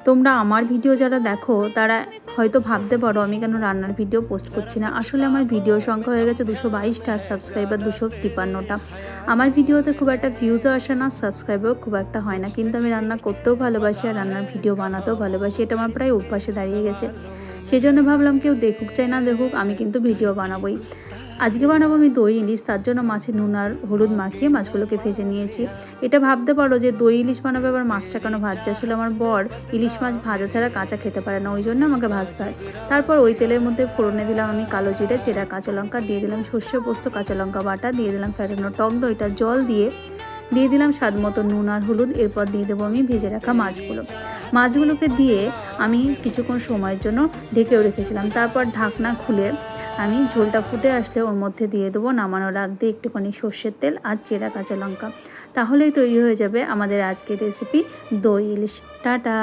তোমরা আমার ভিডিও যারা দেখো তারা হয়তো ভাবতে পারো আমি কেন রান্নার ভিডিও পোস্ট করছি না। আসলে আমার ভিডিও সংখ্যা হয়ে গেছে 222টা, সাবস্ক্রাইবার 253টা। আমার ভিডিওতে খুব একটা ভিউজও আসে না, সাবস্ক্রাইবারও খুব একটা হয় না, কিন্তু আমি রান্না করতেও ভালোবাসি আর রান্নার ভিডিও বানাতেও ভালোবাসি। এটা আমার প্রায় অভ্যাসে দাঁড়িয়ে গেছে। সেই জন্য ভাবলাম কেউ দেখুক চাই না দেখুক, আমি কিন্তু ভিডিও বানাবোই। আজকে বানাবো আমি দই ইলিশ। তার জন্য মাছে নুন আর হলুদ মাখিয়ে মাছগুলোকে ভেজে নিয়েছি। এটা ভাবতে পারো যে দই ইলিশ বানাবে আবার মাছটা কেন ভাজছে। আসলে আমার বর ইলিশ মাছ ভাজা ছাড়া কাঁচা খেতে পারে না, ওই জন্য আমাকে ভাজতে হয়। তারপর ওই তেলের মধ্যে ফোড়নে দিলাম আমি কালো জিরে, চেরা কাঁচা লঙ্কা, দিয়ে দিলাম সর্ষে পোস্ত, কাঁচা লঙ্কা বাটা, দিয়ে দিলাম ফেটানো টক দইটা, জল দিয়ে দিলাম স্বাদ মতো নুন আর হলুদ। এরপর দিয়ে দেবো আমি ভেজে রাখা মাছগুলোকে দিয়ে আমি কিছুক্ষণ সময়ের জন্য ঢেকেও রেখেছিলাম। তারপর ঢাকনা খুলে আমি ঝোলটা ফুটে আসলে ওর মধ্যে দিয়ে দেবো নামানোর আগ দিয়ে একটুখানি সর্ষের তেল আর চেরা কাঁচা লঙ্কা। তাহলেই তৈরি হয়ে যাবে আমাদের আজকের রেসিপি দই ইলিশ। টাটা।